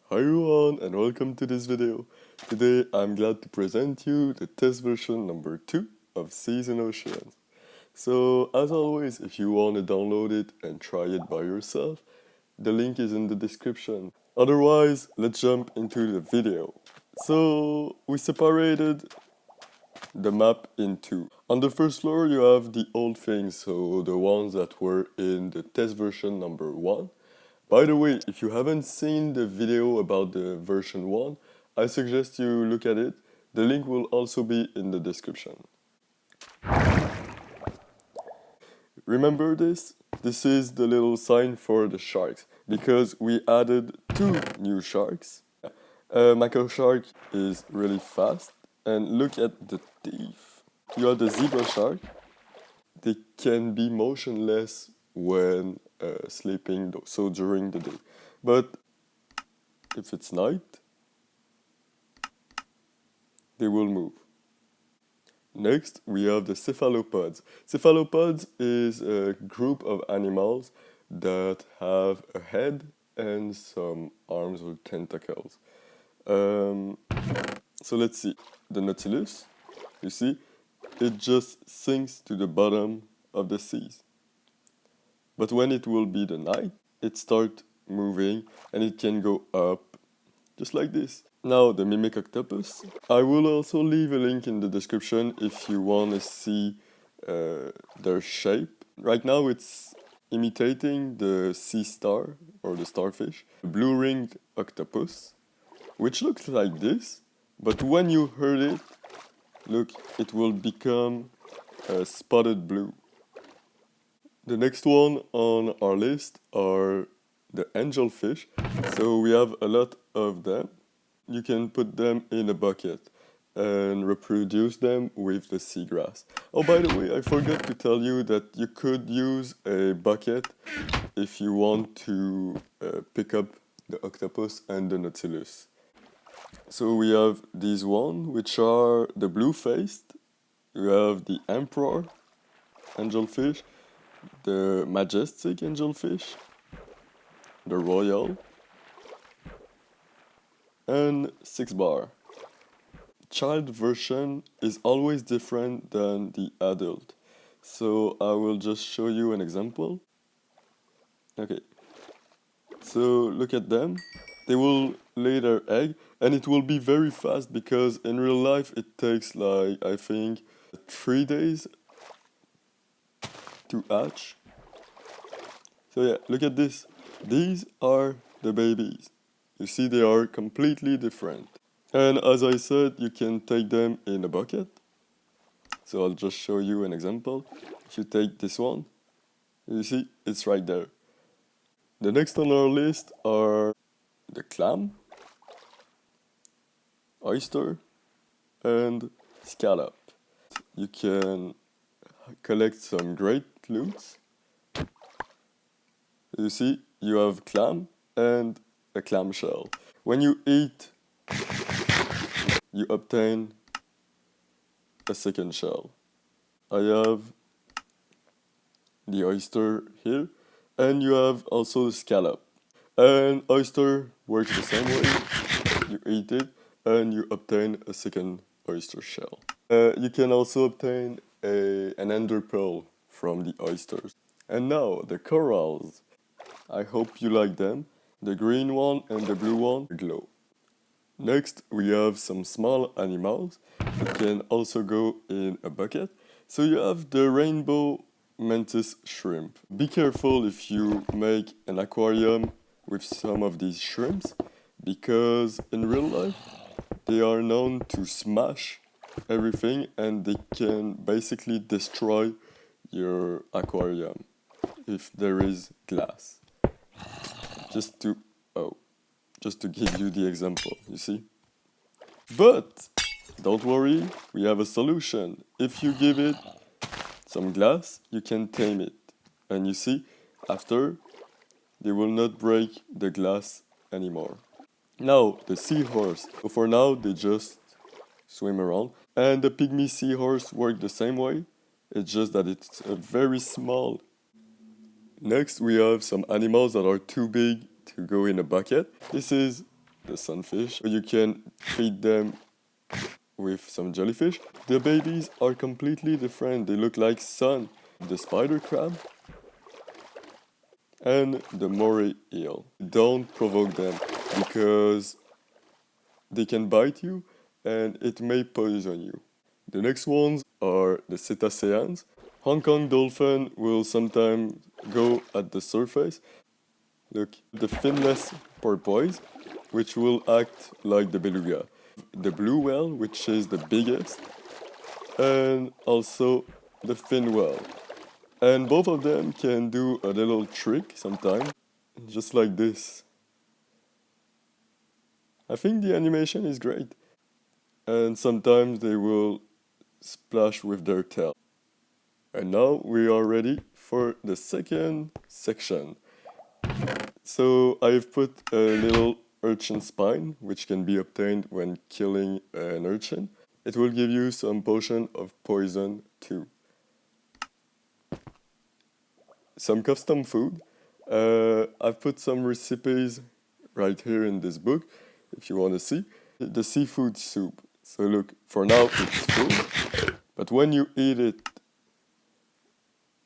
Hi everyone and welcome to this video. Today I'm glad to present you the test version number 2 of Seas and Oceans. So as always, if you want to download it and try it by yourself, the link is in the description. Otherwise, let's jump into the video. So we separated the map in two. On the first floor you have the old things, so the ones that were in the test version number 1. By the way, if you haven't seen the video about the version 1, I suggest you look at it. The link will also be in the description. Remember this? This is the little sign for the sharks, because we added 2 new sharks. Mako shark is really fast, and look at the teeth. You have the zebra shark. They can be motionless when sleeping, so during the day. But if it's night, they will move. Next, we have the cephalopods. Cephalopods is a group of animals that have a head and some arms or tentacles. So let's see. The Nautilus, you see, it just sinks to the bottom of the seas. But when it will be the night, it starts moving and it can go up, just like this. Now the mimic octopus. I will also leave a link in the description if you want to see their shape. Right now it's imitating the sea star or the starfish, the blue-ringed octopus, which looks like this, but when you hurt it, look, it will become spotted blue. The next one on our list are the angelfish. So we have a lot of them. You can put them in a bucket and reproduce them with the seagrass. Oh, by the way, I forgot to tell you that you could use a bucket if you want to pick up the octopus and the nautilus. So we have these one, which are the blue-faced. You have the emperor angelfish, the majestic angelfish, the royal, and 6-bar. Child version is always different than the adult, so I will just show you an example. Okay, so look at them. They will lay their egg and it will be very fast, because in real life it takes like, I think, 3 days to hatch. So yeah, look at this. These are the babies. You see, they are completely different. And as I said, you can take them in a bucket. So I'll just show you an example. If you take this one, you see, it's right there. The next on our list are the clam, oyster, and scallop. You can collect some great loots. You see, you have clam and a clam shell. When you eat, you obtain a second shell. I have the oyster here, and you have also the scallop. And oyster works the same way. You eat it and you obtain a second oyster shell. You can also obtain an ender pearl from the oysters. And now the corals. I hope you like them. The green one and the blue one glow. Next, we have some small animals that can also go in a bucket. So you have the rainbow mantis shrimp. Be careful if you make an aquarium with some of these shrimps, because in real life they are known to smash everything and they can basically destroy your aquarium if there is glass. Just to give you the example, you see? But don't worry, we have a solution. If you give it some glass, you can tame it. And you see, after, they will not break the glass anymore. Now, the seahorse. So for now, they just swim around. And the pygmy seahorse work the same way. It's just that it's a very small. Next, we have some animals that are too big to go in a bucket. This is the sunfish. You can feed them with some jellyfish. The babies are completely different. They look like sun. The spider crab and the moray eel. Don't provoke them because they can bite you and it may poison you. The next ones are the cetaceans. Hong Kong dolphin will sometimes go at the surface. Look, the finless porpoise, which will act like the beluga. The blue whale, which is the biggest, and also the fin whale. And both of them can do a little trick sometimes, just like this. I think the animation is great. And sometimes they will splash with their tail. And now we are ready for the second section. So I've put a little urchin spine, which can be obtained when killing an urchin. It will give you some potion of poison too. Some custom food. I've put some recipes right here in this book, if you want to see. The seafood soup. So look, for now it's full, but when you eat it,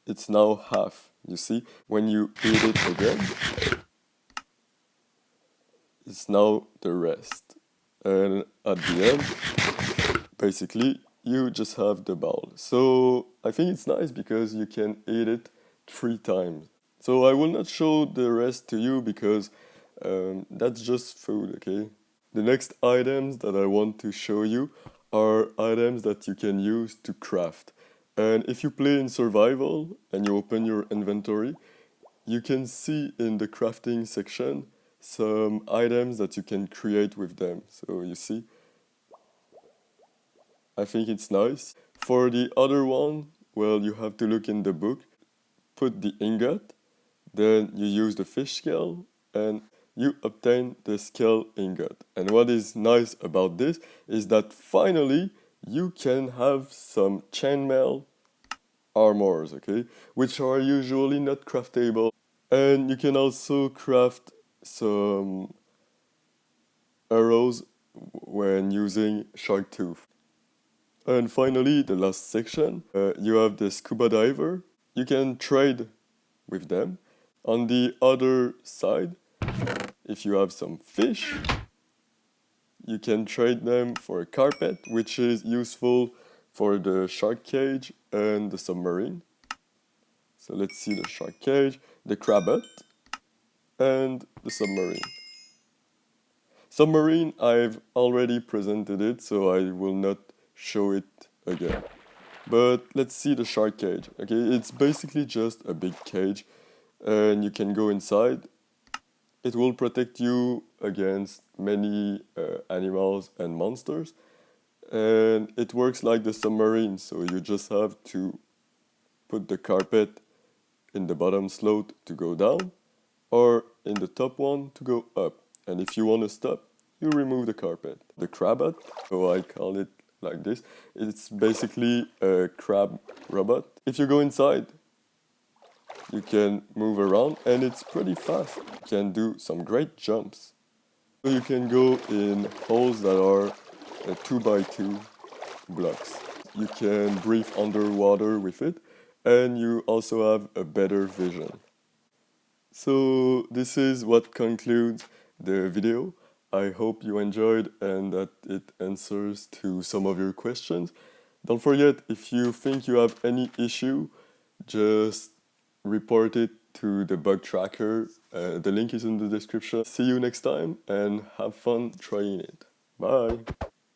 it's now half. You see, when you eat it again, it's now the rest. And at the end, basically, you just have the bowl. So I think it's nice because you can eat it 3 times. So I will not show the rest to you because that's just food, okay? The next items that I want to show you are items that you can use to craft. And if you play in survival and you open your inventory, you can see in the crafting section some items that you can create with them. So you see, I think it's nice. For the other one, well, you have to look in the book. Put the ingot, then you use the fish scale, and you obtain the scale ingot. And what is nice about this is that finally you can have some chainmail armors, okay, which are usually not craftable. And you can also craft some arrows when using shark tooth. And finally, the last section, you have the Scuba Diver. You can trade with them. On the other side, if you have some fish, you can trade them for a carpet, which is useful for the shark cage and the submarine. So let's see the shark cage, the Crabbat, and the submarine. Submarine, I've already presented it, so I will not show it again. But let's see the shark cage. Okay, it's basically just a big cage, and you can go inside. It will protect you against many animals and monsters. And it works like the submarine, so you just have to put the carpet in the bottom slot to go down, or in the top one to go up. And if you want to stop, you remove the carpet. The Crabbat, so I call it like this, it's basically a crab robot. If you go inside, you can move around and it's pretty fast. You can do some great jumps. So you can go in holes that are 2x2 blocks. You can breathe underwater with it and you also have a better vision. So this is what concludes the video. I hope you enjoyed and that it answers to some of your questions. Don't forget, if you think you have any issue, just report it to the bug tracker. The link is in the description. See you next time and have fun trying it. Bye!